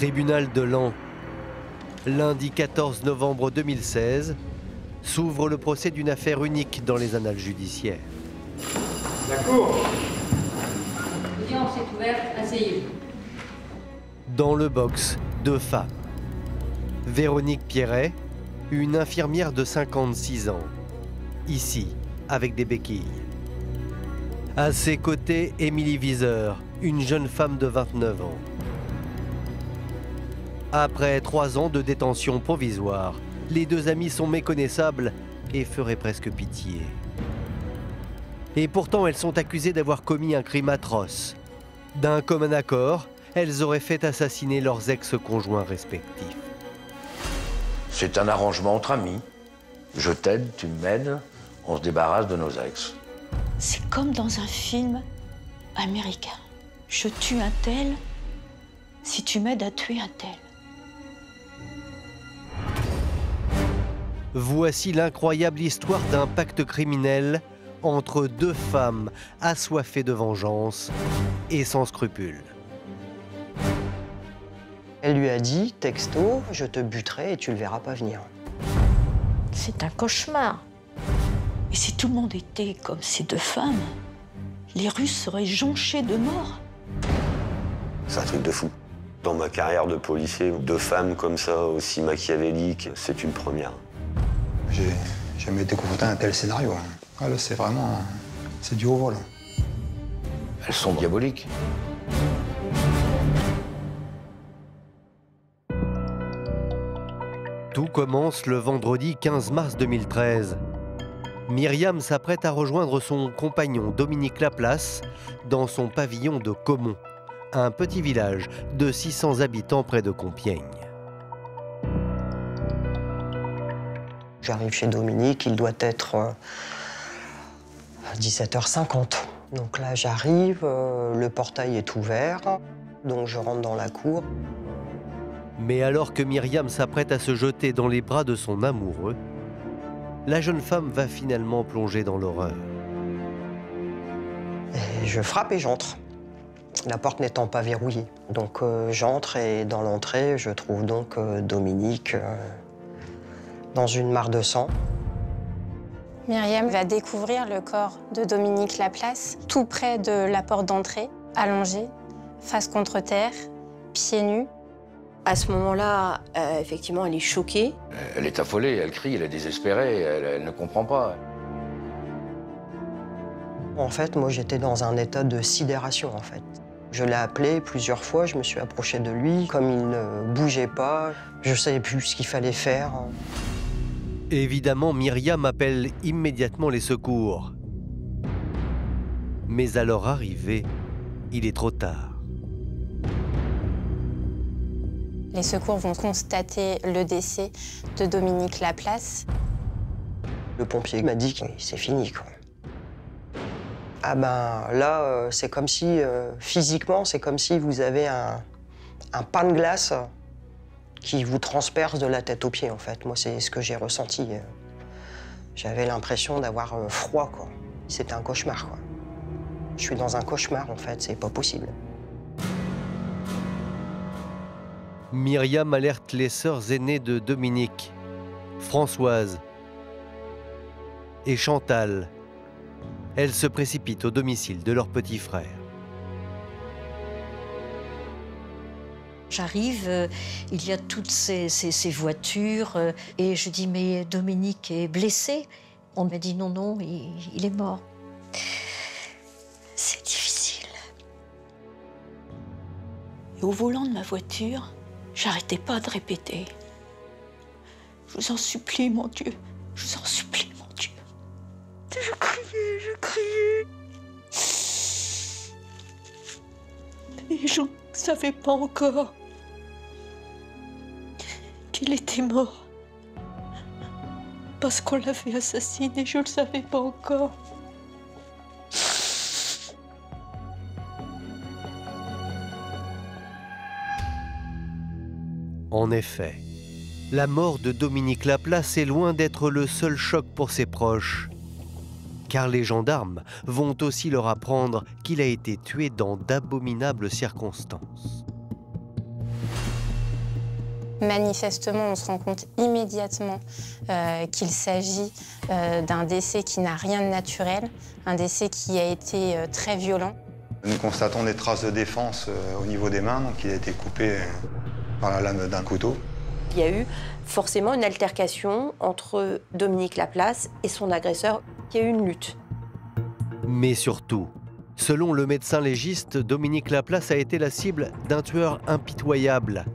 Tribunal de Laon. Lundi 14 novembre 2016, s'ouvre le procès d'une affaire unique dans les annales judiciaires. La cour. L'audience est ouverte, asseyez-vous. Dans le box, deux femmes. Véronique Pierret, une infirmière de 56 ans. Ici, avec des béquilles. À ses côtés, Émilie Viseur, une jeune femme de 29 ans. Après 3 ans de détention provisoire, les deux amies sont méconnaissables et feraient presque pitié. Et pourtant, elles sont accusées d'avoir commis un crime atroce. D'un commun accord, elles auraient fait assassiner leurs ex-conjoints respectifs. C'est un arrangement entre amis. Je t'aide, tu m'aides, on se débarrasse de nos ex. C'est comme dans un film américain. Je tue un tel si tu m'aides à tuer un tel. Voici l'incroyable histoire d'un pacte criminel entre deux femmes assoiffées de vengeance et sans scrupules. Elle lui a dit, texto, je te buterai et tu le verras pas venir. C'est un cauchemar. Et si tout le monde était comme ces deux femmes, les rues seraient jonchées de morts. C'est un truc de fou. Dans ma carrière de policier, deux femmes comme ça, aussi machiavéliques, c'est une première. J'ai jamais été confronté à un tel scénario. Ah, là, c'est vraiment... c'est du haut vol. Elles sont diaboliques. Tout commence le vendredi 15 mars 2013. Myriam s'apprête à rejoindre son compagnon Dominique Laplace dans son pavillon de Caumont, un petit village de 600 habitants près de Compiègne. J'arrive chez Dominique, il doit être 17h50. Donc là, j'arrive, le portail est ouvert, donc je rentre dans la cour. Mais alors que Myriam s'apprête à se jeter dans les bras de son amoureux, la jeune femme va finalement plonger dans l'horreur. Et je frappe et j'entre, la porte n'étant pas verrouillée. Donc j'entre et dans l'entrée, je trouve donc Dominique dans une mare de sang. Myriam va découvrir le corps de Dominique Laplace, tout près de la porte d'entrée, allongé, face contre terre, pieds nus. À ce moment-là, effectivement, elle est choquée. Elle est affolée, elle crie, elle est désespérée, elle ne comprend pas. En fait, moi, j'étais dans un état de sidération, en fait. Je l'ai appelé plusieurs fois, je me suis approché de lui. Comme il ne bougeait pas, je ne savais plus ce qu'il fallait faire. Évidemment, Myriam appelle immédiatement les secours. Mais à leur arrivée, il est trop tard. Les secours vont constater le décès de Dominique Laplace. Le pompier m'a dit que c'est fini, quoi. Ah ben là, c'est comme si, physiquement, c'est comme si vous avez un pain de glace qui vous transperce de la tête aux pieds, en fait. Moi, c'est ce que j'ai ressenti. J'avais l'impression d'avoir froid, quoi. C'était un cauchemar, quoi. Je suis dans un cauchemar, en fait, c'est pas possible. Myriam alerte les sœurs aînées de Dominique, Françoise et Chantal. Elles se précipitent au domicile de leur petit frère. J'arrive, il y a toutes ces voitures, et je dis, mais Dominique est blessé. On m'a dit, non, non, il est mort. C'est difficile. Et au volant de ma voiture, j'arrêtais pas de répéter. Je vous en supplie, mon Dieu, je vous en supplie, mon Dieu. Je criais. Et je ne savais pas encore qu'il était mort. Parce qu'on l'avait assassiné, je ne le savais pas encore. En effet, la mort de Dominique Laplace est loin d'être le seul choc pour ses proches. Car les gendarmes vont aussi leur apprendre qu'il a été tué dans d'abominables circonstances. Manifestement, on se rend compte immédiatement qu'il s'agit d'un décès qui n'a rien de naturel, un décès qui a été très violent. Nous constatons des traces de défense au niveau des mains, donc il a été coupé par la lame d'un couteau. Il y a eu forcément une altercation entre Dominique Laplace et son agresseur. Il y a eu une lutte. Mais surtout, selon le médecin légiste, Dominique Laplace a été la cible d'un tueur impitoyable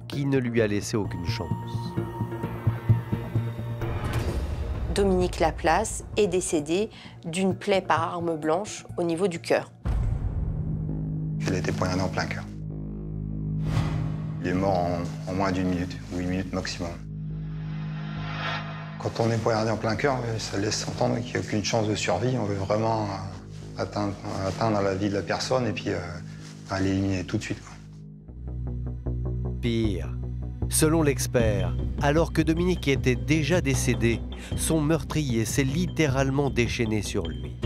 qui ne lui a laissé aucune chance. Dominique Laplace est décédé d'une plaie par arme blanche au niveau du cœur. Il a été poignardé en plein cœur. Il est mort en moins d'1 minute, ou 1 minute maximum. Quand on est poignardé en plein cœur, ça laisse entendre qu'il n'y a aucune chance de survie. On veut vraiment atteindre la vie de la personne et puis l'éliminer tout de suite. Pire, selon l'expert, alors que Dominique était déjà décédé, son meurtrier s'est littéralement déchaîné sur lui.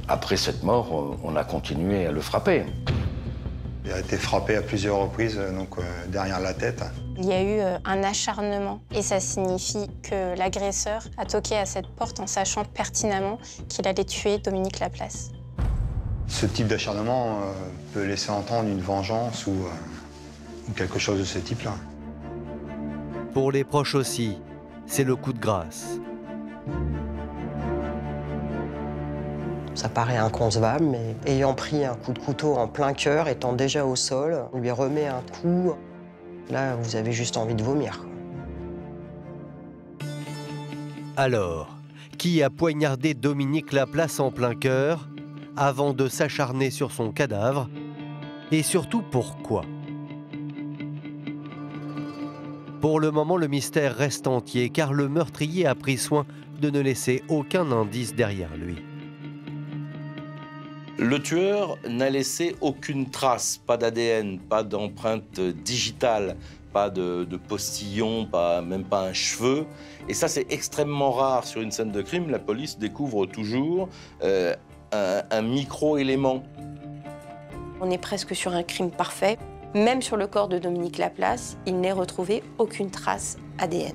Après cette mort, on a continué à le frapper. Il a été frappé à plusieurs reprises, donc derrière la tête. Il y a eu un acharnement et ça signifie que l'agresseur a toqué à cette porte en sachant pertinemment qu'il allait tuer Dominique Laplace. Ce type d'acharnement peut laisser entendre une vengeance ou quelque chose de ce type-là. Pour les proches aussi, c'est le coup de grâce. Ça paraît inconcevable, mais ayant pris un coup de couteau en plein cœur, étant déjà au sol, on lui remet un coup. Là, vous avez juste envie de vomir. Alors, qui a poignardé Dominique Laplace en plein cœur avant de s'acharner sur son cadavre? Et surtout, pourquoi? Pour le moment, le mystère reste entier, car le meurtrier a pris soin de ne laisser aucun indice derrière lui. Le tueur n'a laissé aucune trace, pas d'ADN, pas d'empreinte digitale, pas de postillon, même pas un cheveu. Et ça, c'est extrêmement rare sur une scène de crime. La police découvre toujours un micro-élément. On est presque sur un crime parfait. Même sur le corps de Dominique Laplace, il n'est retrouvé aucune trace ADN.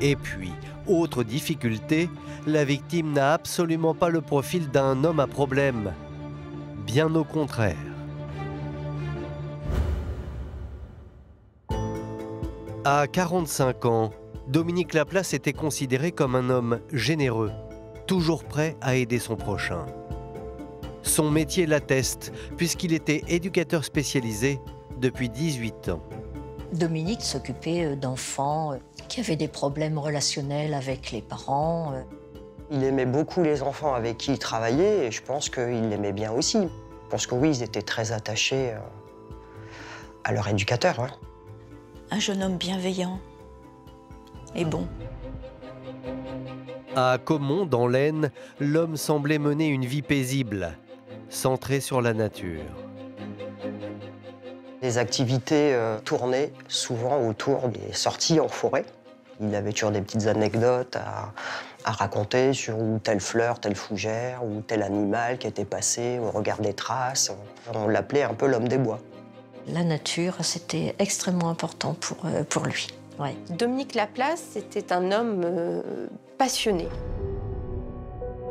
Et puis, autre difficulté, la victime n'a absolument pas le profil d'un homme à problème. Bien au contraire. À 45 ans, Dominique Laplace était considéré comme un homme généreux, toujours prêt à aider son prochain. Son métier l'atteste, puisqu'il était éducateur spécialisé depuis 18 ans. Dominique s'occupait d'enfants qui avaient des problèmes relationnels avec les parents. Il aimait beaucoup les enfants avec qui il travaillait et je pense qu'il l'aimait bien aussi. Je pense que oui, ils étaient très attachés à leur éducateur. Ouais. Un jeune homme bienveillant et bon. À Caumont, dans l'Aisne, l'homme semblait mener une vie paisible, centrée sur la nature. Les activités tournaient souvent autour des sorties en forêt. Il avait toujours des petites anecdotes à raconter sur telle fleur, telle fougère ou tel animal qui était passé au regard des traces. On l'appelait un peu l'homme des bois. La nature, c'était extrêmement important pour lui. Ouais. Dominique Laplace, c'était un homme passionné.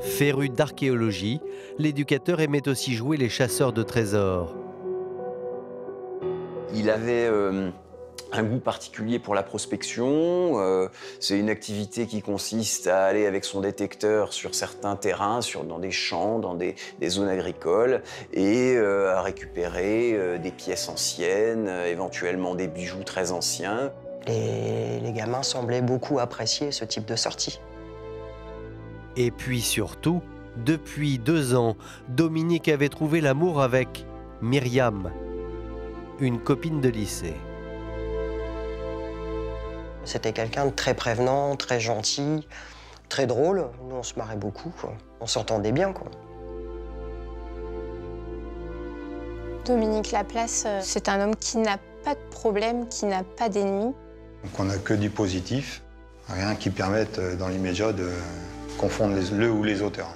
Féru d'archéologie, l'éducateur aimait aussi jouer les chasseurs de trésors. Il avait un goût particulier pour la prospection. C'est une activité qui consiste à aller avec son détecteur sur certains terrains, dans des champs, dans des zones agricoles, et à récupérer des pièces anciennes, éventuellement des bijoux très anciens. Les gamins semblaient beaucoup apprécier ce type de sortie. Et puis surtout, depuis 2 ans, Dominique avait trouvé l'amour avec Myriam, une copine de lycée. C'était quelqu'un de très prévenant, très gentil, très drôle. Nous, on se marrait beaucoup, quoi. On s'entendait bien, quoi. Dominique Laplace, c'est un homme qui n'a pas de problème, qui n'a pas d'ennemis. Donc on n'a que du positif, rien qui permette dans l'immédiat de confondre le ou les auteurs.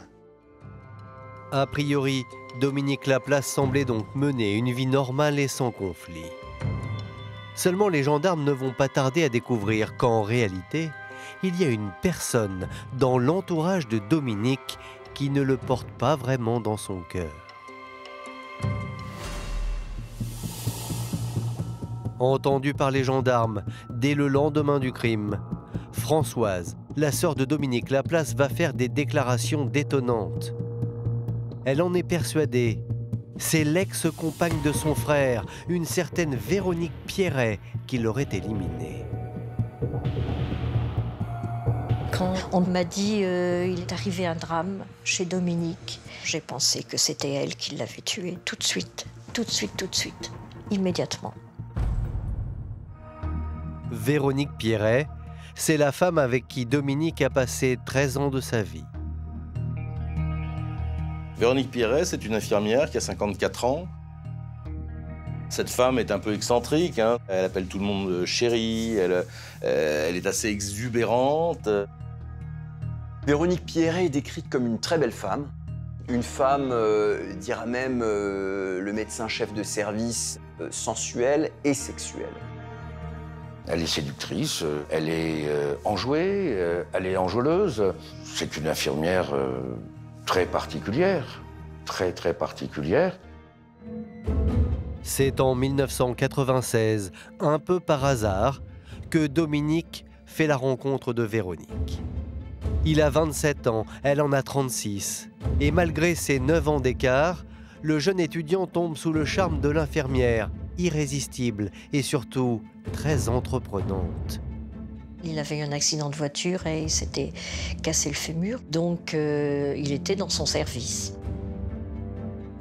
A priori, Dominique Laplace semblait donc mener une vie normale et sans conflit. Seulement les gendarmes ne vont pas tarder à découvrir qu'en réalité, il y a une personne dans l'entourage de Dominique qui ne le porte pas vraiment dans son cœur. Entendue par les gendarmes dès le lendemain du crime, Françoise, la sœur de Dominique Laplace, va faire des déclarations détonnantes. Elle en est persuadée. C'est l'ex-compagne de son frère, une certaine Véronique Pierret, qui l'aurait éliminée. Quand on m'a dit il est arrivé un drame chez Dominique, j'ai pensé que c'était elle qui l'avait tué tout de suite, immédiatement. Véronique Pierret, c'est la femme avec qui Dominique a passé 13 ans de sa vie. Véronique Pierret, c'est une infirmière qui a 54 ans. Cette femme est un peu excentrique, hein. Elle appelle tout le monde chérie, elle est assez exubérante. Véronique Pierret est décrite comme une très belle femme. Une femme, dira même le médecin-chef de service, sensuelle et sexuelle. Elle est séductrice, elle est enjouée, elle est enjôleuse. C'est une infirmière très particulière, très particulière. C'est en 1996, un peu par hasard, que Dominique fait la rencontre de Véronique. Il a 27 ans, elle en a 36. Et malgré ses 9 ans d'écart, le jeune étudiant tombe sous le charme de l'infirmière, irrésistible et surtout très entreprenante. Il avait eu un accident de voiture et il s'était cassé le fémur, donc il était dans son service.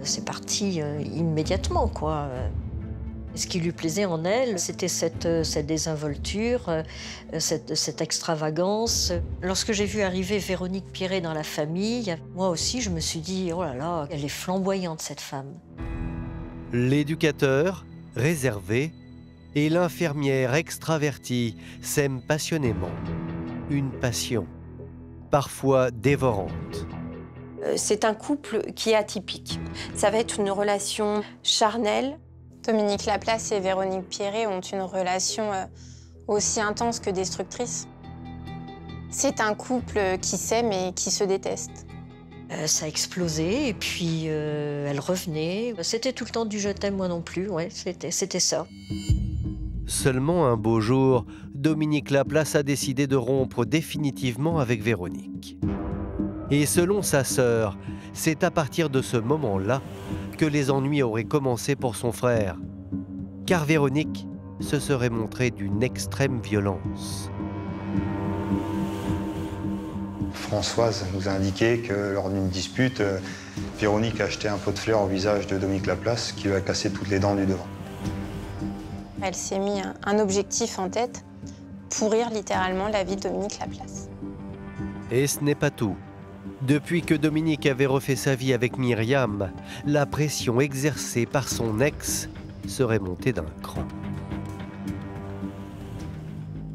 C'est parti immédiatement, quoi. Ce qui lui plaisait en elle, c'était cette désinvolture, cette extravagance. Lorsque j'ai vu arriver Véronique Pierret dans la famille, moi aussi, je me suis dit, oh là là, elle est flamboyante, cette femme. L'éducateur, réservé, et l'infirmière extravertie s'aiment passionnément. Une passion, parfois dévorante. C'est un couple qui est atypique. Ça va être une relation charnelle. Dominique Laplace et Véronique Pierret ont une relation aussi intense que destructrice. C'est un couple qui s'aime et qui se déteste. Ça a explosé et puis elle revenait. C'était tout le temps du je t'aime moi non plus, ouais, c'était ça. Seulement un beau jour, Dominique Laplace a décidé de rompre définitivement avec Véronique. Et selon sa sœur, c'est à partir de ce moment-là que les ennuis auraient commencé pour son frère. Car Véronique se serait montrée d'une extrême violence. Françoise nous a indiqué que lors d'une dispute, Véronique a acheté un pot de fleurs au visage de Dominique Laplace qui lui a cassé toutes les dents du devant. Elle s'est mis un objectif en tête, pourrir littéralement la vie de Dominique Laplace. Et ce n'est pas tout. Depuis que Dominique avait refait sa vie avec Myriam, la pression exercée par son ex serait montée d'un cran.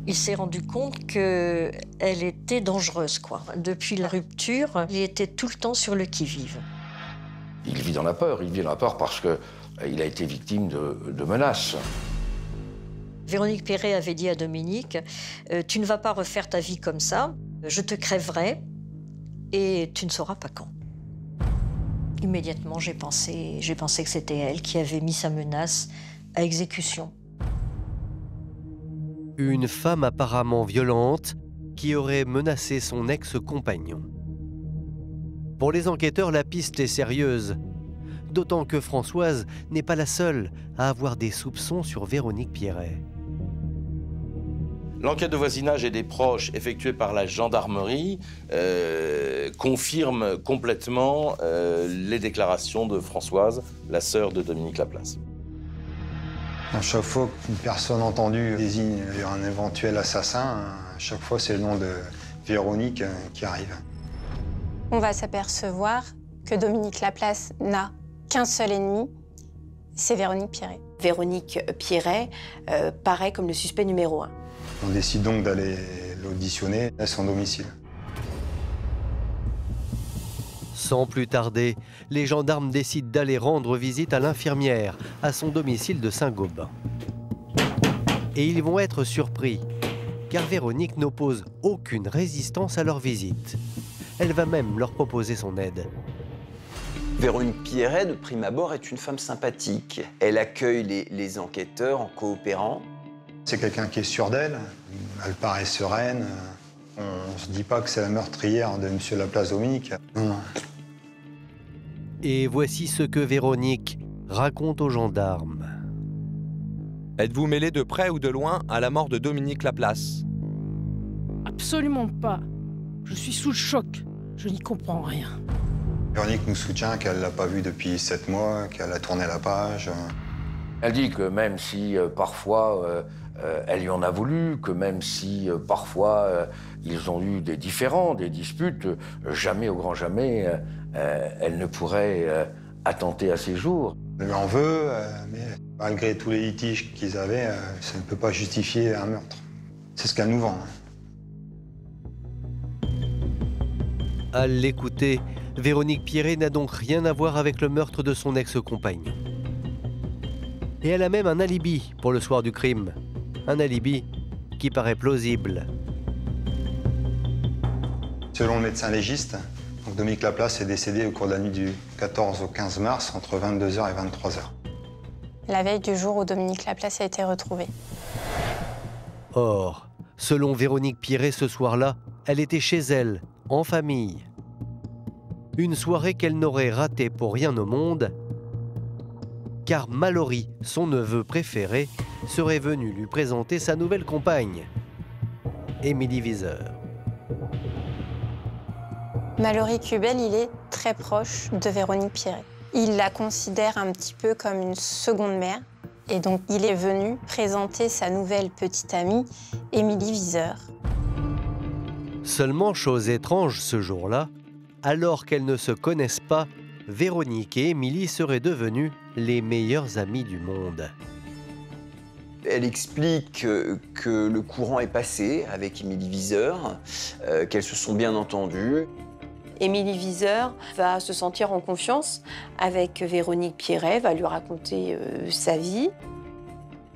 Il s'est rendu compte qu'elle était dangereuse, quoi. Depuis la rupture, il était tout le temps sur le qui-vive. Il vit dans la peur parce qu'il a été victime de menaces. Véronique Pierret avait dit à Dominique « Tu ne vas pas refaire ta vie comme ça, je te crèverai et tu ne sauras pas quand. » Immédiatement, j'ai pensé que c'était elle qui avait mis sa menace à exécution. Une femme apparemment violente qui aurait menacé son ex-compagnon. Pour les enquêteurs, la piste est sérieuse. D'autant que Françoise n'est pas la seule à avoir des soupçons sur Véronique Pierret. L'enquête de voisinage et des proches effectuée par la gendarmerie confirme complètement les déclarations de Françoise, la sœur de Dominique Laplace. À chaque fois qu'une personne entendue désigne un éventuel assassin, à chaque fois c'est le nom de Véronique qui arrive. On va s'apercevoir que Dominique Laplace n'a qu'un seul ennemi, c'est Véronique Pierret. Véronique Pierret paraît comme le suspect numéro 1. On décide donc d'aller l'auditionner à son domicile. Sans plus tarder, les gendarmes décident d'aller rendre visite à l'infirmière, à son domicile de Saint-Gobain. Et ils vont être surpris, car Véronique n'oppose aucune résistance à leur visite. Elle va même leur proposer son aide. Véronique Pierret, de prime abord, est une femme sympathique. Elle accueille les enquêteurs en coopérant. C'est quelqu'un qui est sûr d'elle, elle paraît sereine. On ne se dit pas que c'est la meurtrière de M. Laplace-Dominique. Non. Et voici ce que Véronique raconte aux gendarmes. Êtes-vous mêlé de près ou de loin à la mort de Dominique Laplace? Absolument pas. Je suis sous le choc. Je n'y comprends rien. Véronique nous soutient qu'elle ne l'a pas vu depuis 7 mois, qu'elle a tourné la page. Elle dit que même si parfois elle lui en a voulu, que même si parfois ils ont eu des différends, des disputes, jamais, au grand jamais, elle ne pourrait attenter à ses jours. Elle lui en veut, mais malgré tous les litiges qu'ils avaient, ça ne peut pas justifier un meurtre. C'est ce qu'elle nous vend. À l'écouter, Véronique Pierret n'a donc rien à voir avec le meurtre de son ex-compagnon. Et elle a même un alibi pour le soir du crime. Un alibi qui paraît plausible. Selon le médecin légiste, Dominique Laplace est décédé au cours de la nuit du 14 au 15 mars, entre 22h et 23h. La veille du jour où Dominique Laplace a été retrouvée. Or, selon Véronique Pierret, ce soir-là, elle était chez elle, en famille. Une soirée qu'elle n'aurait ratée pour rien au monde, car Mallory, son neveu préféré, serait venu lui présenter sa nouvelle compagne, Émilie Viseur. Mallory Cubel, il est très proche de Véronique Pierret. Il la considère un petit peu comme une seconde mère. Et donc, il est venu présenter sa nouvelle petite amie, Émilie Viseur. Seulement, chose étrange ce jour-là, alors qu'elles ne se connaissent pas, Véronique et Émilie seraient devenues les meilleures amies du monde. Elle explique que le courant est passé avec Émilie Viseur, qu'elles se sont bien entendues. Émilie Viseur va se sentir en confiance avec Véronique Pierret, va lui raconter sa vie.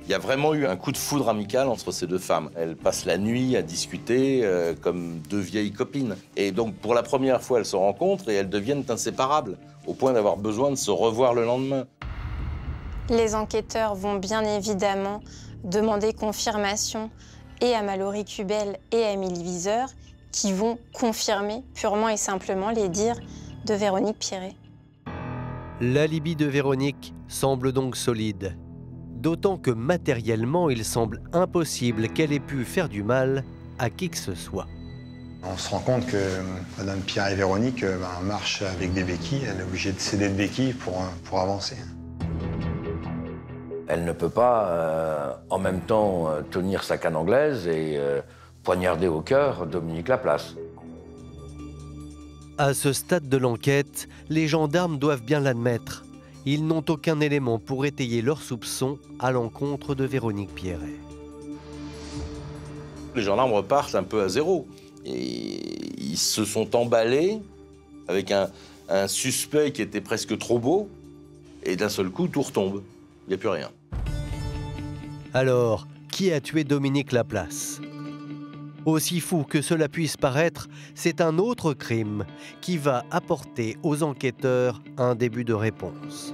Il y a vraiment eu un coup de foudre amical entre ces deux femmes. Elles passent la nuit à discuter comme deux vieilles copines. Et donc, pour la première fois, elles se rencontrent et elles deviennent inséparables, au point d'avoir besoin de se revoir le lendemain. Les enquêteurs vont bien évidemment demander confirmation et à Mallory Cubel et à Émilie Viseur, qui vont confirmer purement et simplement les dires de Véronique Pierret. L'alibi de Véronique semble donc solide, d'autant que matériellement, il semble impossible qu'elle ait pu faire du mal à qui que ce soit. On se rend compte que Mme Pierret et Véronique marchent avec des béquilles. Elle est obligée de céder de béquilles pour avancer. Elle ne peut pas en même temps tenir sa canne anglaise et poignarder au cœur Dominique Laplace. À ce stade de l'enquête, les gendarmes doivent bien l'admettre. Ils n'ont aucun élément pour étayer leurs soupçons à l'encontre de Véronique Pierret. Les gendarmes repartent un peu à zéro. Et ils se sont emballés avec un suspect qui était presque trop beau. Et d'un seul coup, tout retombe. Il n'y a plus rien. Alors, qui a tué Dominique Laplace ? Aussi fou que cela puisse paraître, c'est un autre crime qui va apporter aux enquêteurs un début de réponse.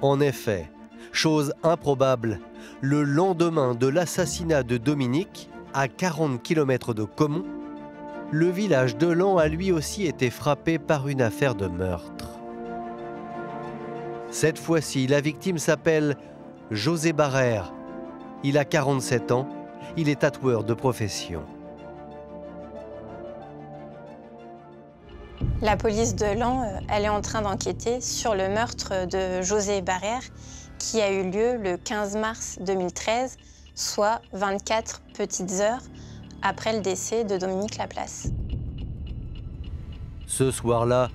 En effet, chose improbable, le lendemain de l'assassinat de Dominique, à 40 km de Caumont, le village de Laon a lui aussi été frappé par une affaire de meurtre. Cette fois-ci, la victime s'appelle José Barrère. Il a 47 ans, il est tatoueur de profession. La police de Laon, elle est en train d'enquêter sur le meurtre de José Barrère qui a eu lieu le 15 mars 2013, soit 24 petites heures après le décès de Dominique Laplace. Ce soir-là,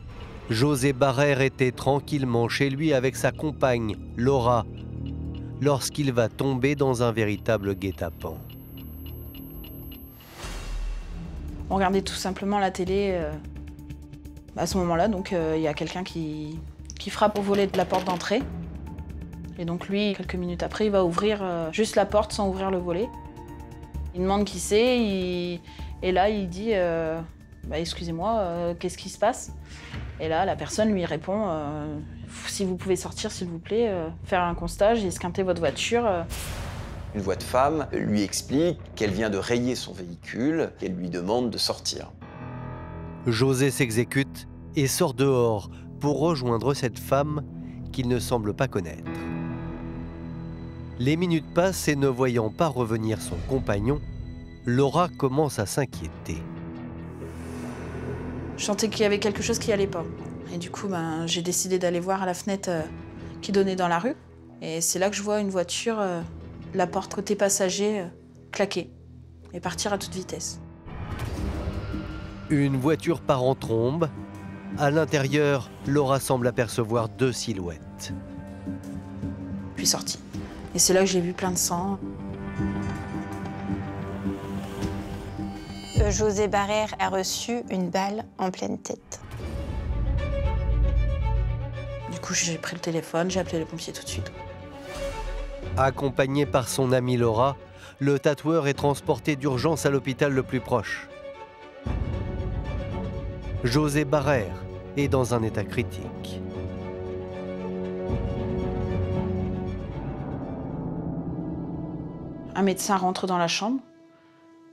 José Barrère était tranquillement chez lui avec sa compagne, Laura, lorsqu'il va tomber dans un véritable guet-apens. On regardait tout simplement la télé. À ce moment-là, donc, il y a quelqu'un qui frappe au volet de la porte d'entrée. Et donc lui, quelques minutes après, il va ouvrir juste la porte sans ouvrir le volet. Il demande qui c'est, et là, il dit excusez-moi, qu'est-ce qui se passe? Et là, la personne lui répond si vous pouvez sortir, s'il vous plaît, faire un constat, j'ai esquinté votre voiture. Une voix de femme lui explique qu'elle vient de rayer son véhicule, qu'elle lui demande de sortir. José s'exécute et sort dehors pour rejoindre cette femme qu'il ne semble pas connaître. Les minutes passent et ne voyant pas revenir son compagnon, Laura commence à s'inquiéter. Je sentais qu'il y avait quelque chose qui allait pas. Et du coup, j'ai décidé d'aller voir à la fenêtre qui donnait dans la rue. Et c'est là que je vois une voiture, la porte côté passager, claquer et partir à toute vitesse. Une voiture part en trombe. À l'intérieur, Laura semble apercevoir 2 silhouettes. Puis sorti. Et c'est là que j'ai vu plein de sang. José Barrère a reçu une balle en pleine tête. Du coup, j'ai pris le téléphone, j'ai appelé les pompiers tout de suite. Accompagné par son amie Laura, le tatoueur est transporté d'urgence à l'hôpital le plus proche. José Barrère est dans un état critique. Un médecin rentre dans la chambre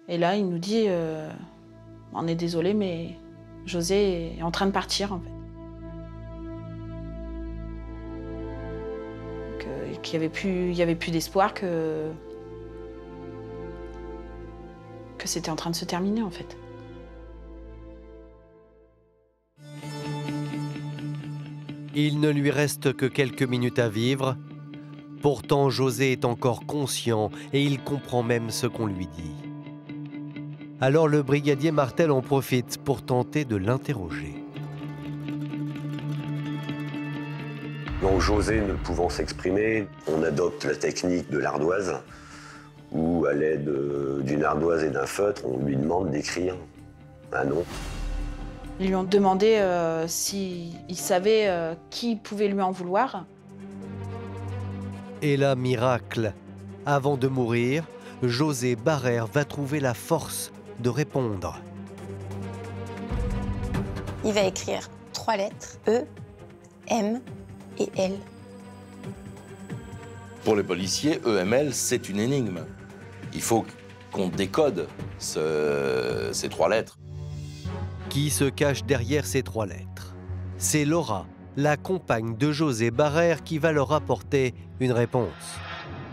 et là, il nous dit on est désolé, mais José est en train de partir en fait. Qu'il n'y avait plus d'espoir, que c'était en train de se terminer en fait. Il ne lui reste que quelques minutes à vivre. Pourtant, José est encore conscient et il comprend même ce qu'on lui dit. Alors le brigadier Martel en profite pour tenter de l'interroger. Donc José ne pouvant s'exprimer, on adopte la technique de l'ardoise, où à l'aide d'une ardoise et d'un feutre, on lui demande d'écrire un nom. Ils lui ont demandé s'il savait qui pouvait lui en vouloir. Et là, miracle, avant de mourir, José Barrère va trouver la force de répondre. Il va écrire 3 lettres, E, M et L. Pour les policiers, EML, c'est une énigme. Il faut qu'on décode ces 3 lettres. Qui se cache derrière ces 3 lettres? C'est Laura, la compagne de José Barrère, qui va leur apporter une réponse.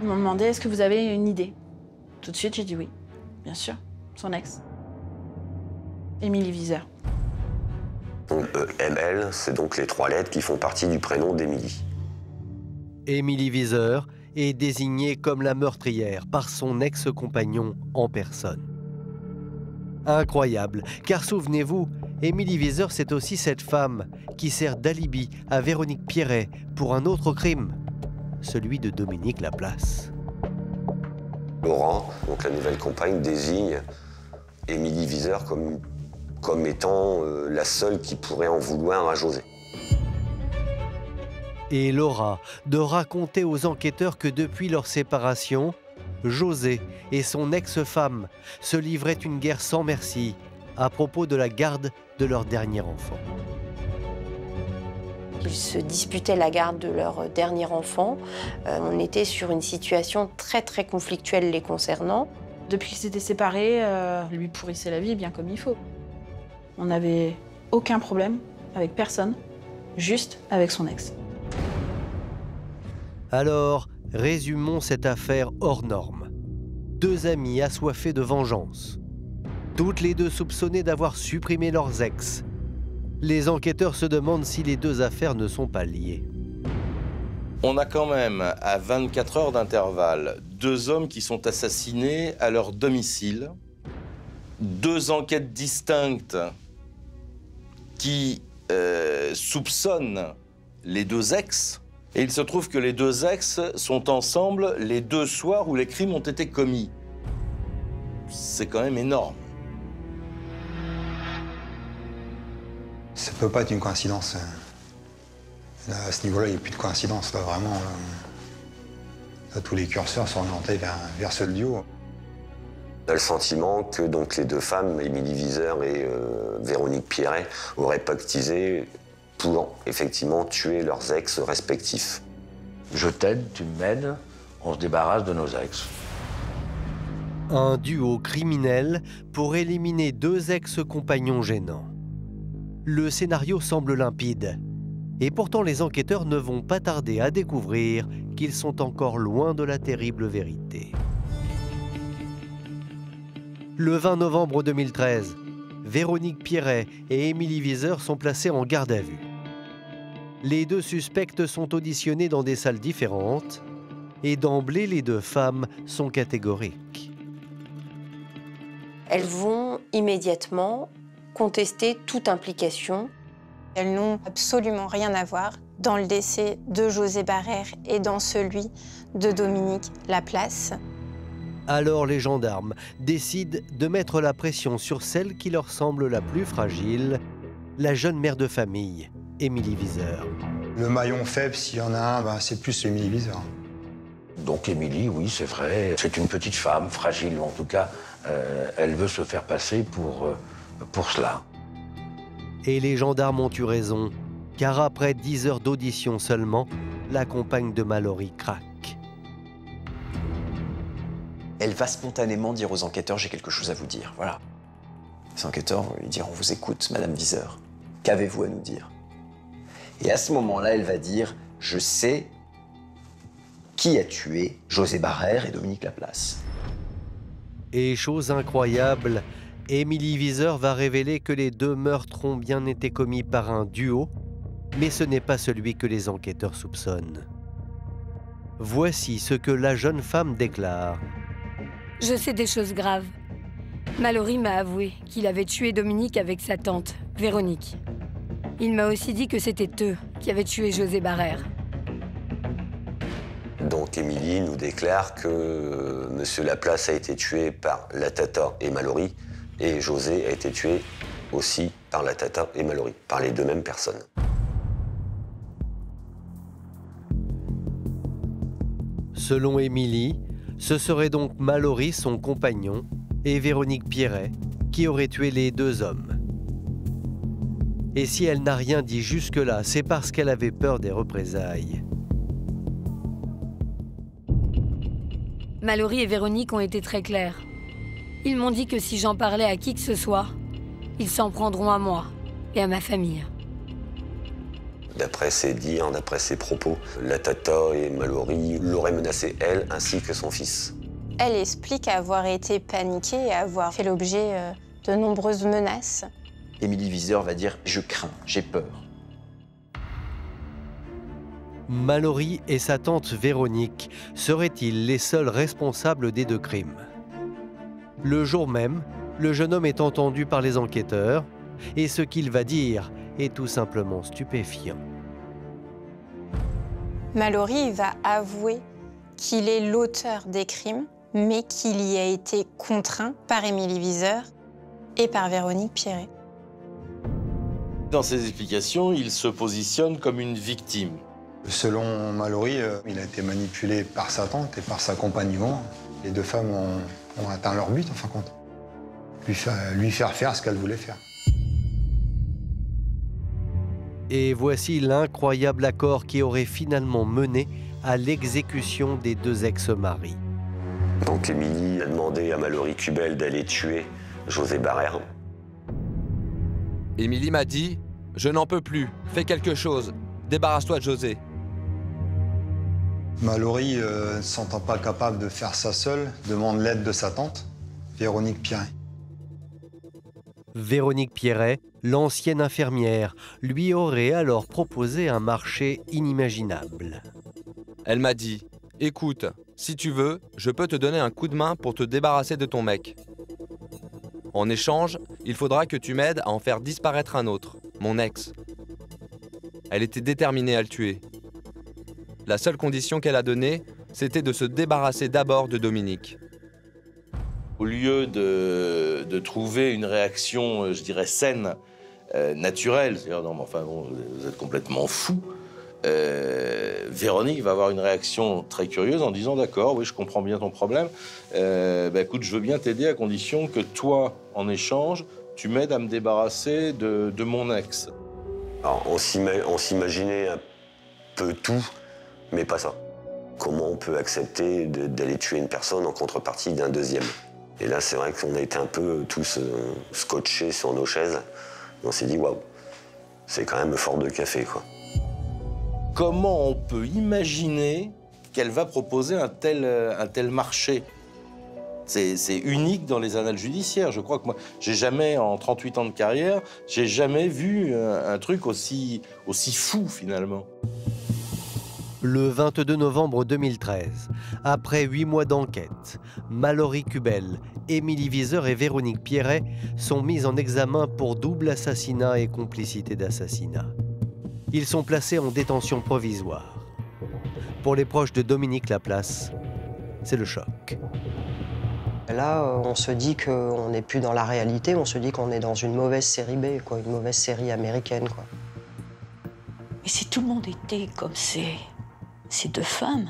Ils m'ont demandé est-ce que vous avez une idée? Tout de suite, j'ai dit oui, bien sûr, son ex. Émilie Viseur. EML, c'est donc les 3 lettres qui font partie du prénom d'Émilie. Émilie Viseur est désignée comme la meurtrière par son ex-compagnon en personne. Incroyable, car souvenez-vous, Émilie Viseur, c'est aussi cette femme qui sert d'alibi à Véronique Pierret pour un autre crime, celui de Dominique Laplace. Laurent, donc la nouvelle compagne, désigne Émilie Viseur comme étant la seule qui pourrait en vouloir à José. Et Laura de raconter aux enquêteurs que depuis leur séparation, José et son ex-femme se livraient une guerre sans merci à propos de la garde de leur dernier enfant. Ils se disputaient la garde de leur dernier enfant. On était sur une situation très très conflictuelle les concernant. Depuis qu'ils s'étaient séparés, lui pourrissait la vie bien comme il faut. On n'avait aucun problème avec personne, juste avec son ex. Alors, résumons cette affaire hors norme. 2 amies assoiffées de vengeance. Toutes les 2 soupçonnées d'avoir supprimé leurs ex. Les enquêteurs se demandent si les 2 affaires ne sont pas liées. On a quand même, à 24 heures d'intervalle, 2 hommes qui sont assassinés à leur domicile. 2 enquêtes distinctes qui soupçonnent les 2 ex. Et il se trouve que les 2 ex sont ensemble les 2 soirs où les crimes ont été commis. C'est quand même énorme. Ça peut pas être une coïncidence. Là, à ce niveau-là, il n'y a plus de coïncidence. Là, vraiment, là, tous les curseurs sont orientés vers ce duo. On a le sentiment que donc, les deux femmes, Émilie Viseur et Véronique Pierret, auraient pactisé pour effectivement tuer leurs ex respectifs. Je t'aide, tu m'aides, on se débarrasse de nos ex. Un duo criminel pour éliminer 2 ex-compagnons gênants. Le scénario semble limpide. Et pourtant, les enquêteurs ne vont pas tarder à découvrir qu'ils sont encore loin de la terrible vérité. Le 20 novembre 2013, Véronique Pierret et Émilie Viseur sont placées en garde à vue. Les 2 suspectes sont auditionnés dans des salles différentes et d'emblée, les 2 femmes sont catégoriques. Elles vont immédiatement contester toute implication. Elles n'ont absolument rien à voir dans le décès de José Barrère et dans celui de Dominique Laplace. Alors les gendarmes décident de mettre la pression sur celle qui leur semble la plus fragile, la jeune mère de famille, Émilie Viseur. Le maillon faible, s'il y en a un, c'est plus Émilie Viseur. Donc Émilie, oui, c'est vrai, c'est une petite femme, fragile en tout cas. Elle veut se faire passer pour cela. Et les gendarmes ont eu raison, car après 10 heures d'audition seulement, la compagne de Mallory craque. Elle va spontanément dire aux enquêteurs « j'ai quelque chose à vous dire ». Voilà. Les enquêteurs vont lui dire « on vous écoute, Madame Viseur. Qu'avez-vous à nous dire ?» Et à ce moment-là, elle va dire « je sais qui a tué José Barrère et Dominique Laplace ». Et chose incroyable, Émilie Viseur va révéler que les 2 meurtres ont bien été commis par un duo, mais ce n'est pas celui que les enquêteurs soupçonnent. Voici ce que la jeune femme déclare. Je sais des choses graves. Mallory m'a avoué qu'il avait tué Dominique avec sa tante, Véronique. Il m'a aussi dit que c'était eux qui avaient tué José Barrère. Donc Émilie nous déclare que Monsieur Laplace a été tué par la Tata et Mallory, et José a été tué aussi par la Tata et Mallory, par les 2 mêmes personnes. Selon Émilie, ce serait donc Mallory, son compagnon, et Véronique Pierret, qui auraient tué les 2 hommes. Et si elle n'a rien dit jusque-là, c'est parce qu'elle avait peur des représailles. Mallory et Véronique ont été très clairs. Ils m'ont dit que si j'en parlais à qui que ce soit, ils s'en prendront à moi et à ma famille. D'après ses dires, d'après ses propos, la Tata et Mallory l'auraient menacée, elle, ainsi que son fils. Elle explique avoir été paniquée et avoir fait l'objet de nombreuses menaces. Émilie Viseur va dire « je crains, j'ai peur ». Mallory et sa tante Véronique seraient-ils les seuls responsables des 2 crimes? Le jour même, le jeune homme est entendu par les enquêteurs et ce qu'il va dire est tout simplement stupéfiant. Mallory va avouer qu'il est l'auteur des crimes, mais qu'il y a été contraint par Émilie Viseur et par Véronique Pierret. Dans ses explications, il se positionne comme une victime. Selon Mallory, il a été manipulé par sa tante et par sa compagnon. Les 2 femmes ont atteint leur but, en fin de compte. Lui faire faire ce qu'elle voulait faire. Et voici l'incroyable accord qui aurait finalement mené à l'exécution des 2 ex-maris. Donc Émilie a demandé à Mallory Cubel d'aller tuer José Barrère. Émilie m'a dit « je n'en peux plus, fais quelque chose, débarrasse-toi de José ». Mallory, ne se sentant pas capable de faire ça seule, demande l'aide de sa tante, Véronique Pierret. Véronique Pierret, l'ancienne infirmière, lui aurait alors proposé un marché inimaginable. Elle m'a dit « écoute, si tu veux, je peux te donner un coup de main pour te débarrasser de ton mec. En échange, il faudra que tu m'aides à en faire disparaître un autre, mon ex. » Elle était déterminée à le tuer. La seule condition qu'elle a donnée, c'était de se débarrasser d'abord de Dominique. Au lieu de trouver une réaction, je dirais, saine naturel, c'est-à-dire non mais enfin bon, vous êtes complètement fou, Véronique va avoir une réaction très curieuse en disant d'accord, oui je comprends bien ton problème, écoute je veux bien t'aider à condition que toi en échange tu m'aides à me débarrasser de mon ex. Alors on s'imaginait un peu tout, mais pas ça. Comment on peut accepter d'aller tuer une personne en contrepartie d'un deuxième? Et là c'est vrai qu'on a été un peu tous scotchés sur nos chaises. On s'est dit waouh, c'est quand même fort de café quoi. Comment on peut imaginer qu'elle va proposer un tel marché? C'est unique dans les annales judiciaires. Je crois que moi, j'ai jamais, en 38 ans de carrière, j'ai jamais vu un truc aussi fou finalement. Le 22 novembre 2013, après 8 mois d'enquête, Mallory Kubel, Émilie Viseur et Véronique Pierret sont mises en examen pour double assassinat et complicité d'assassinat. Ils sont placés en détention provisoire. Pour les proches de Dominique Laplace, c'est le choc. Là, on se dit qu'on n'est plus dans la réalité, on se dit qu'on est dans une mauvaise série B, quoi, une mauvaise série américaine, quoi. Mais si tout le monde était comme ces deux femmes,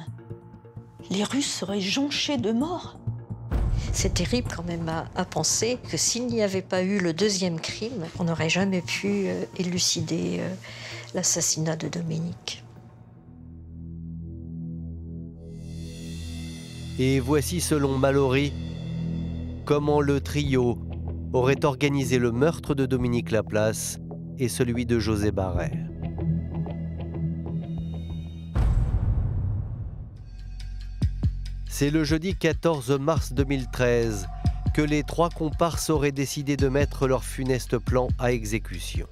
les rues seraient jonchées de morts. C'est terrible quand même à penser que s'il n'y avait pas eu le deuxième crime, on n'aurait jamais pu élucider l'assassinat de Dominique. Et voici, selon Mallory, comment le trio aurait organisé le meurtre de Dominique Laplace et celui de José Barrère. C'est le jeudi 14 mars 2013 que les 3 comparses auraient décidé de mettre leur funeste plan à exécution.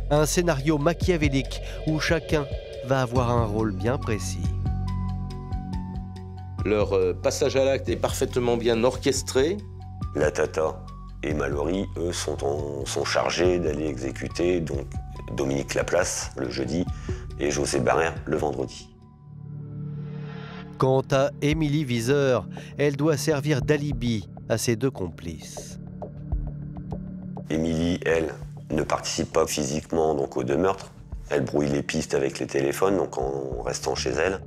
Un scénario machiavélique où chacun va avoir un rôle bien précis. Leur passage à l'acte est parfaitement bien orchestré. La Tata et Mallory, eux, sont chargés d'aller exécuter donc Dominique Laplace le jeudi et José Barrère le vendredi. Quant à Émilie Viseur, elle doit servir d'alibi à ses 2 complices. Émilie, elle, ne participe pas physiquement donc, aux 2 meurtres. Elle brouille les pistes avec les téléphones, donc en restant chez elle.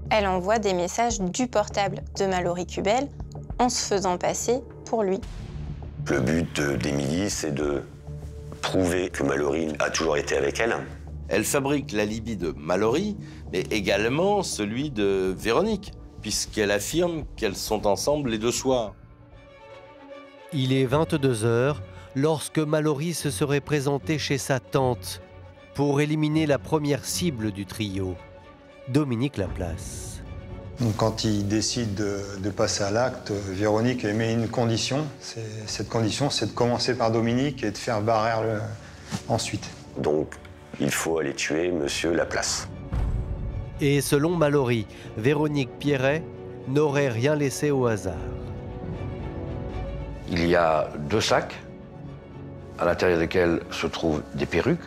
Elle envoie des messages du portable de Mallory Kubel en se faisant passer pour lui. Le but d'Émilie, c'est de prouver que Mallory a toujours été avec elle. Elle fabrique l'alibi de Mallory, mais également celui de Véronique, puisqu'elle affirme qu'elles sont ensemble les 2 soirs. Il est 22 h lorsque Mallory se serait présentée chez sa tante pour éliminer la première cible du trio, Dominique Laplace. Donc, quand il décide de passer à l'acte, Véronique émet une condition. Cette condition, c'est de commencer par Dominique et de faire Barrère ensuite. Donc, il faut aller tuer Monsieur Laplace. Et selon Mallory, Véronique Pierret n'aurait rien laissé au hasard. Il y a 2 sacs, à l'intérieur desquels se trouvent des perruques,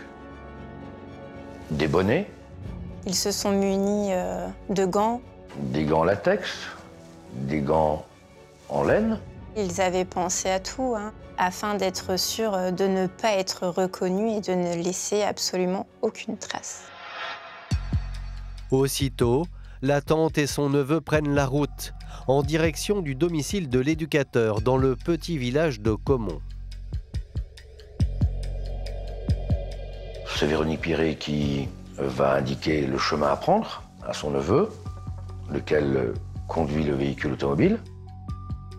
des bonnets. Ils se sont munis de gants. Des gants latex, des gants en laine. Ils avaient pensé à tout, afin d'être sûrs de ne pas être reconnus et de ne laisser absolument aucune trace. Aussitôt, la tante et son neveu prennent la route en direction du domicile de l'éducateur dans le petit village de Caumont. C'est Véronique Pierret qui va indiquer le chemin à prendre à son neveu, lequel conduit le véhicule automobile.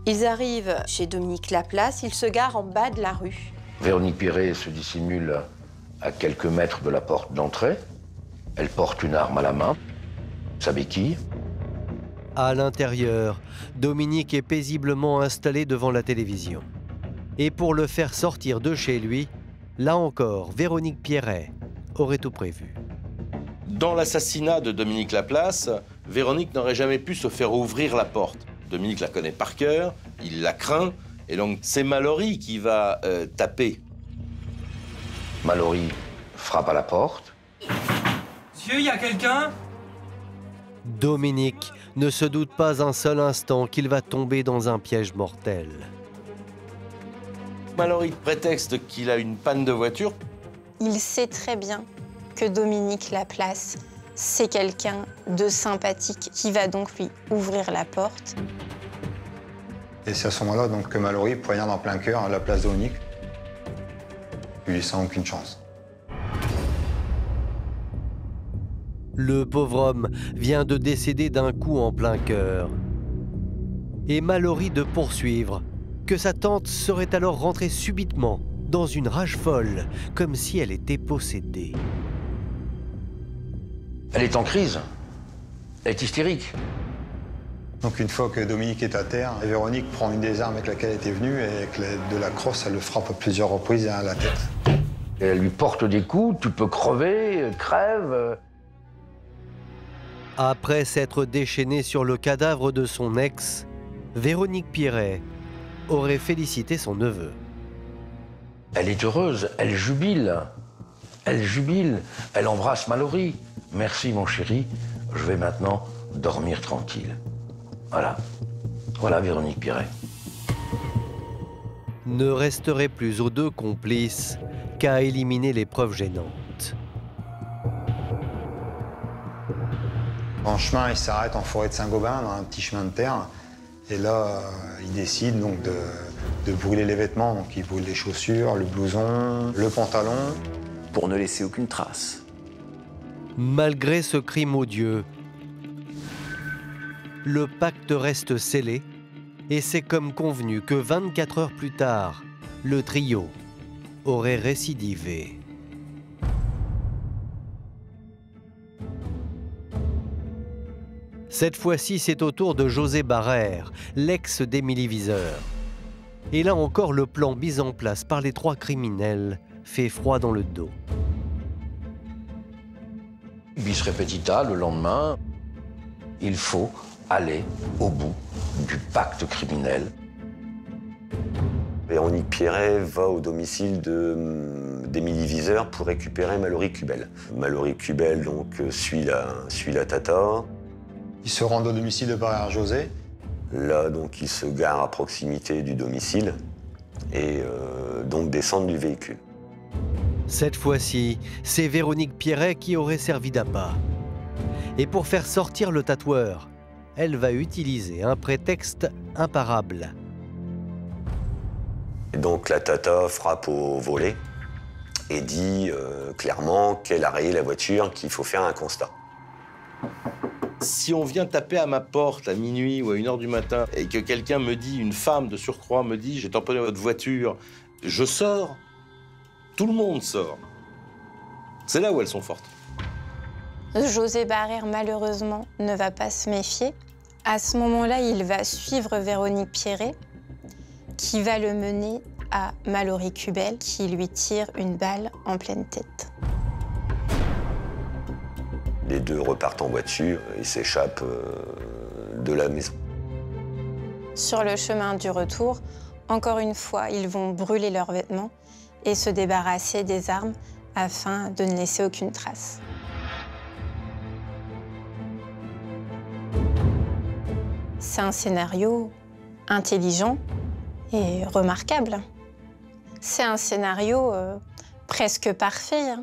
Ils arrivent chez Dominique Laplace, ils se garent en bas de la rue. Véronique Pierret se dissimule à quelques mètres de la porte d'entrée. Elle porte une arme à la main, sa béquille. À l'intérieur, Dominique est paisiblement installé devant la télévision. Et pour le faire sortir de chez lui, là encore, Véronique Pierret aurait tout prévu. Dans l'assassinat de Dominique Laplace, Véronique n'aurait jamais pu se faire ouvrir la porte. Dominique la connaît par cœur, il la craint, et donc c'est Mallory qui va taper. Mallory frappe à la porte. Monsieur, il y a quelqu'un? Dominique ne se doute pas un seul instant qu'il va tomber dans un piège mortel. Mallory prétexte qu'il a une panne de voiture. Il sait très bien que Dominique Laplace, c'est quelqu'un de sympathique qui va donc lui ouvrir la porte. Et c'est à ce moment-là donc, que Mallory poignarde en plein cœur à la place de Dominique. Il lui laissant aucune chance. Le pauvre homme vient de décéder d'un coup en plein cœur. Et Mallory de poursuivre que sa tante serait alors rentrée subitement dans une rage folle, comme si elle était possédée. Elle est en crise. Elle est hystérique. Donc une fois que Dominique est à terre, Véronique prend une des armes avec laquelle elle était venue et avec l'aide de la crosse, elle le frappe à plusieurs reprises à la tête. Et elle lui porte des coups, tu peux crever, crève. Après s'être déchaînée sur le cadavre de son ex, Véronique Pierret aurait félicité son neveu. Elle est heureuse, elle jubile. Elle jubile, elle embrasse Mallory. Merci mon chéri, je vais maintenant dormir tranquille. Voilà. Voilà Véronique Pierret. Ne resterait plus aux deux complices qu'à éliminer les preuves gênantes. En chemin, il s'arrête en forêt de Saint-Gobain, dans un petit chemin de terre. Et là, il décide donc de brûler les vêtements. Donc il brûle les chaussures, le blouson, le pantalon. Pour ne laisser aucune trace. Malgré ce crime odieux, le pacte reste scellé et c'est comme convenu que 24 heures plus tard, le trio aurait récidivé. Cette fois-ci, c'est au tour de José Barrère, l'ex d'Émilie Viseur. Et là encore, le plan mis en place par les trois criminels fait froid dans le dos. Bis repetita, le lendemain, il faut aller au bout du pacte criminel. Véronique Pierret va au domicile d'Émilie Viseur pour récupérer Mallory Cubel. Mallory Cubel donc suit la tata. Il se rend au domicile de Barrère-José. Là, donc, il se gare à proximité du domicile et donc descend du véhicule. Cette fois-ci, c'est Véronique Pierret qui aurait servi d'appât. Et pour faire sortir le tatoueur, elle va utiliser un prétexte imparable. Et donc la tata frappe au volet et dit clairement qu'elle a rayé la voiture, qu'il faut faire un constat. Si on vient taper à ma porte à minuit ou à 1h du matin et que quelqu'un me dit, une femme de surcroît me dit « j'ai tamponné votre voiture », je sors. Tout le monde sort. C'est là où elles sont fortes. José Barrère, malheureusement, ne va pas se méfier. À ce moment-là, il va suivre Véronique Pierret, qui va le mener à Mallory Cubel, qui lui tire une balle en pleine tête. Les deux repartent en voiture et s'échappent de la maison. Sur le chemin du retour, encore une fois, ils vont brûler leurs vêtements et se débarrasser des armes afin de ne laisser aucune trace. C'est un scénario intelligent et remarquable. C'est un scénario presque parfait.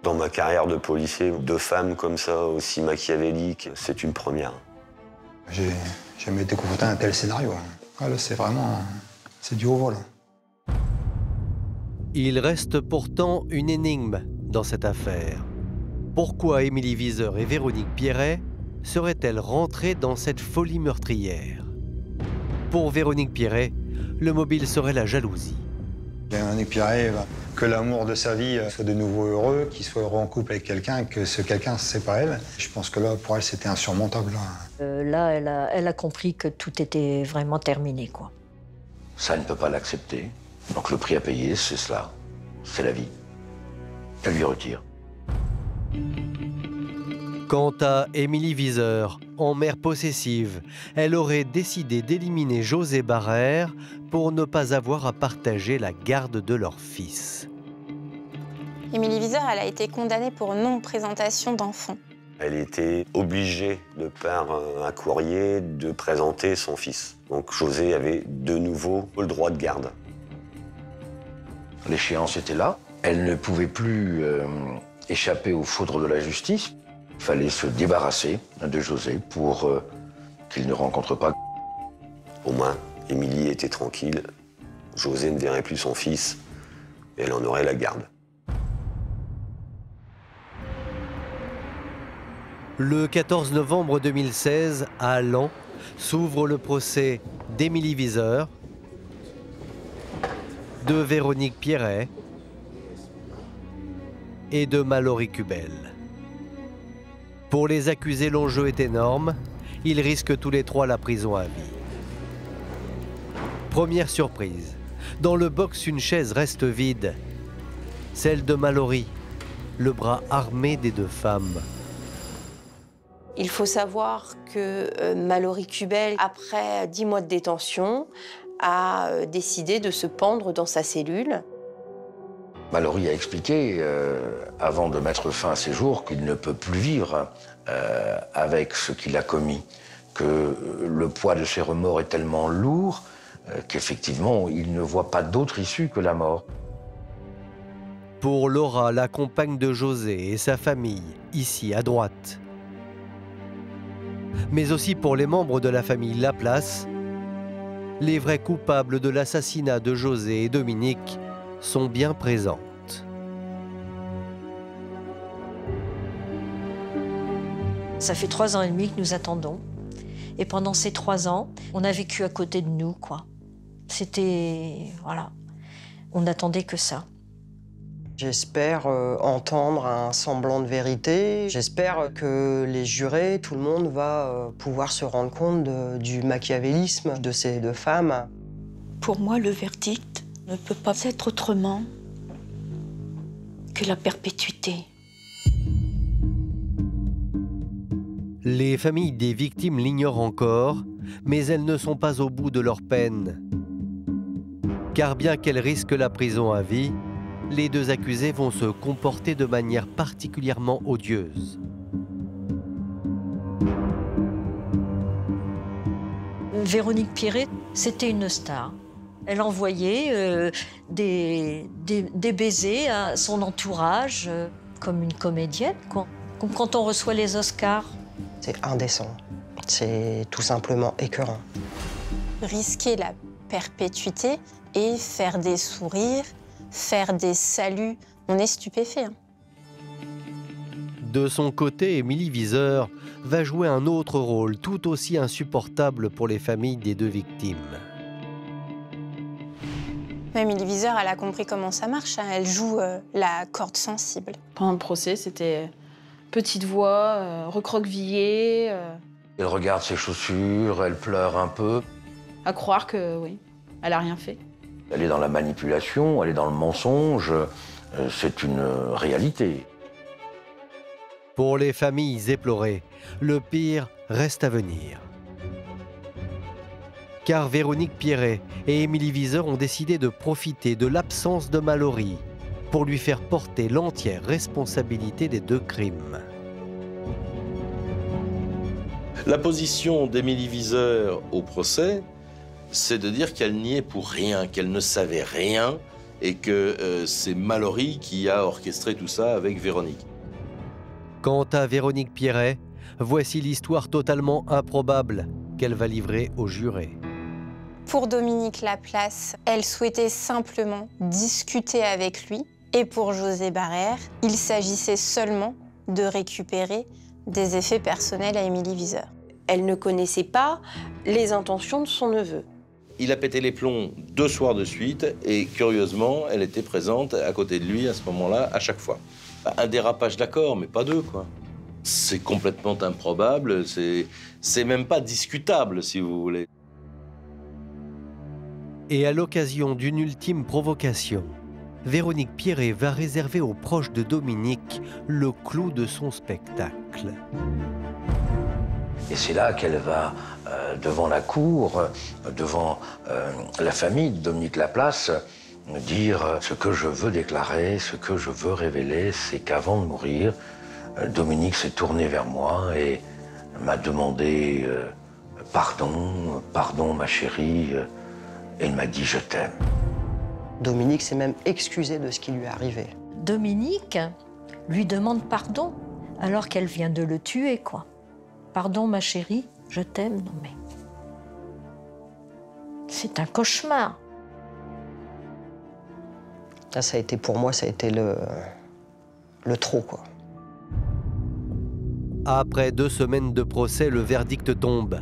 Dans ma carrière de policier, deux femmes comme ça, aussi machiavéliques, c'est une première. J'ai jamais été confronté à un tel scénario. Ah, là, c'est vraiment... c'est du haut vol. Il reste pourtant une énigme dans cette affaire. Pourquoi Émilie Viseur et Véronique Pierret seraient-elles rentrées dans cette folie meurtrière? Pour Véronique Pierret, le mobile serait la jalousie. Véronique Pierret, que l'amour de sa vie soit de nouveau heureux, qu'il soit heureux en couple avec quelqu'un, que ce quelqu'un, c'est pas elle. Je pense que là, pour elle, c'était insurmontable. Là, elle a compris que tout était vraiment terminé, quoi. Ça ne peut pas l'accepter. Donc le prix à payer, c'est cela. C'est la vie. Elle lui retire. Quant à Émilie Viseur, en mère possessive, elle aurait décidé d'éliminer José Barrère pour ne pas avoir à partager la garde de leur fils. Émilie Viseur, elle a été condamnée pour non-présentation d'enfant. Elle était obligée, de par un courrier, de présenter son fils. Donc José avait de nouveau le droit de garde. L'échéance était là. Elle ne pouvait plus échapper aux foudres de la justice. Il fallait se débarrasser de José pour qu'il ne rencontre pas. Au moins, Émilie était tranquille. José ne verrait plus son fils et elle en aurait la garde. Le 14 novembre 2016, à Laon, s'ouvre le procès d'Émilie Viseur, de Véronique Pierret et de Mallory Kubel. Pour les accusés, l'enjeu est énorme. Ils risquent tous les trois la prison à vie. Première surprise. Dans le box, une chaise reste vide. Celle de Mallory, le bras armé des deux femmes. Il faut savoir que Mallory Kubel, après 10 mois de détention, a décidé de se pendre dans sa cellule. Mallory a expliqué, avant de mettre fin à ses jours, qu'il ne peut plus vivre avec ce qu'il a commis, que le poids de ses remords est tellement lourd qu'effectivement, il ne voit pas d'autre issue que la mort. Pour Laura, la compagne de José et sa famille, ici à droite. Mais aussi pour les membres de la famille Laplace, les vrais coupables de l'assassinat de José et Dominique sont bien présentes. Ça fait 3 ans et demi que nous attendons. Et pendant ces 3 ans, on a vécu à côté de nous, quoi. C'était... voilà. On n'attendait que ça. J'espère entendre un semblant de vérité. J'espère que les jurés, tout le monde va pouvoir se rendre compte du machiavélisme de ces deux femmes. Pour moi, le verdict ne peut pas être autrement que la perpétuité. Les familles des victimes l'ignorent encore, mais elles ne sont pas au bout de leur peine. Car bien qu'elles risquent la prison à vie, les deux accusés vont se comporter de manière particulièrement odieuse. Véronique Pierret, c'était une star. Elle envoyait des baisers à son entourage, comme une comédienne, quoi. Comme quand on reçoit les Oscars. C'est indécent. C'est tout simplement écœurant. Risquer la perpétuité et faire des sourires, faire des saluts, on est stupéfait. Hein. De son côté, Émilie Viseur va jouer un autre rôle tout aussi insupportable pour les familles des deux victimes. Émilie Viseur, elle a compris comment ça marche. Hein. Elle joue la corde sensible. Pendant le procès, c'était petite voix, recroquevillée. Elle regarde ses chaussures, elle pleure un peu. À croire que, oui, elle n'a rien fait. Elle est dans la manipulation, elle est dans le mensonge. C'est une réalité. Pour les familles éplorées, le pire reste à venir. Car Véronique Pierret et Émilie Viseur ont décidé de profiter de l'absence de Mallory pour lui faire porter l'entière responsabilité des deux crimes. La position d'Émilie Viseur au procès, c'est de dire qu'elle n'y est pour rien, qu'elle ne savait rien et que c'est Mallory qui a orchestré tout ça avec Véronique. Quant à Véronique Pierret, voici l'histoire totalement improbable qu'elle va livrer aux jurés. Pour Dominique Laplace, elle souhaitait simplement discuter avec lui. Et pour José Barrère, il s'agissait seulement de récupérer des effets personnels à Émilie Viseur. Elle ne connaissait pas les intentions de son neveu. Il a pété les plombs 2 soirs de suite et curieusement, elle était présente à côté de lui à ce moment-là, à chaque fois. Un dérapage d'accord, mais pas 2, quoi. C'est complètement improbable, c'est même pas discutable, si vous voulez. Et à l'occasion d'une ultime provocation, Véronique Pierret va réserver aux proches de Dominique le clou de son spectacle. Et c'est là qu'elle va, devant la cour, devant la famille de Dominique Laplace, dire ce que je veux déclarer, ce que je veux révéler, c'est qu'avant de mourir, Dominique s'est tourné vers moi et m'a demandé pardon, pardon ma chérie, et il m'a dit je t'aime. Dominique s'est même excusé de ce qui lui est arrivé. Dominique lui demande pardon alors qu'elle vient de le tuer, quoi. Pardon, ma chérie, je t'aime. Non mais... c'est un cauchemar. Là, ça a été, pour moi, ça a été le trop, quoi. Après 2 semaines de procès, le verdict tombe.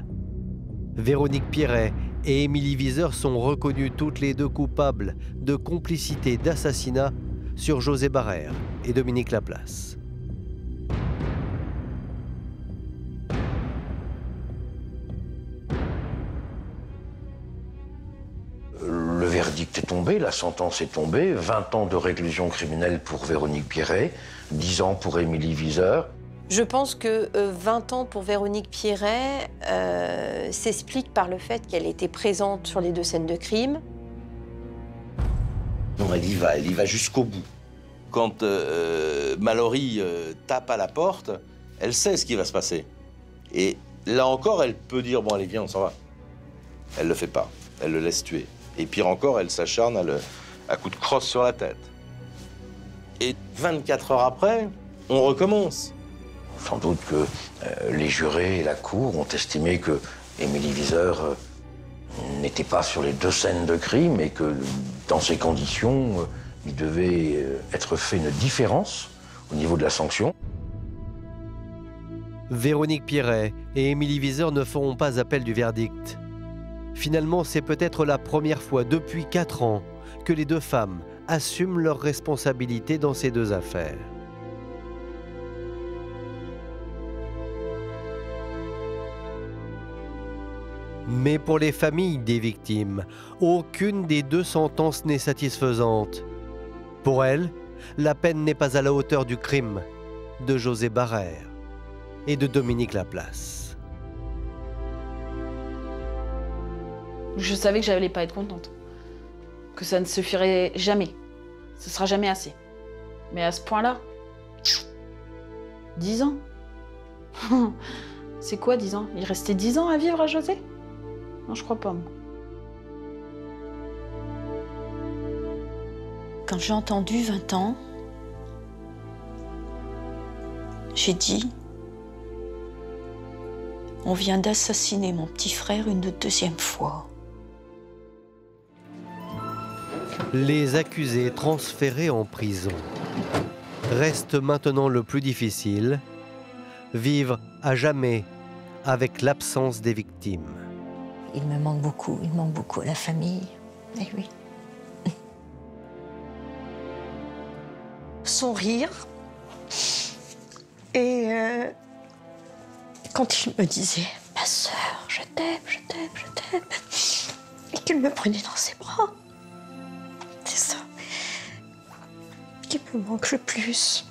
Véronique Pierret et Émilie Viseur sont reconnues toutes les deux coupables de complicité d'assassinat sur José Barrère et Dominique Laplace. Le verdict est tombé, la sentence est tombée. 20 ans de réclusion criminelle pour Véronique Pierret, 10 ans pour Émilie Viseur. Je pense que 20 ans pour Véronique Pierret s'explique par le fait qu'elle était présente sur les 2 scènes de crime. Non, elle y va jusqu'au bout. Quand Mallory tape à la porte, elle sait ce qui va se passer. Et là encore, elle peut dire, bon allez, viens, on s'en va. Elle le fait pas, elle le laisse tuer. Et pire encore, elle s'acharne à coups de crosse sur la tête. Et 24 heures après, on recommence. Sans doute que les jurés et la cour ont estimé que Émilie Viseur n'était pas sur les 2 scènes de crime et que dans ces conditions, il devait être fait une différence au niveau de la sanction. Véronique Pierret et Émilie Viseur ne feront pas appel du verdict. Finalement, c'est peut-être la première fois depuis 4 ans que les 2 femmes assument leurs responsabilités dans ces 2 affaires. Mais pour les familles des victimes, aucune des 2 sentences n'est satisfaisante. Pour elles, la peine n'est pas à la hauteur du crime de José Barrère et de Dominique Laplace. Je savais que j'allais pas être contente. Que ça ne suffirait jamais. Ce sera jamais assez. Mais à ce point-là, 10 ans. C'est quoi 10 ans? Il restait 10 ans à vivre à José? Non, je crois pas, moi. Quand j'ai entendu 20 ans, j'ai dit, on vient d'assassiner mon petit frère une 2e fois. Les accusés transférés en prison. Reste maintenant le plus difficile, vivre à jamais avec l'absence des victimes. Il me manque beaucoup à la famille. Eh oui. Son rire. Et quand il me disait « Ma sœur, je t'aime, je t'aime, je t'aime », et qu'il me prenait dans ses bras. C'est ça qui me manque le plus.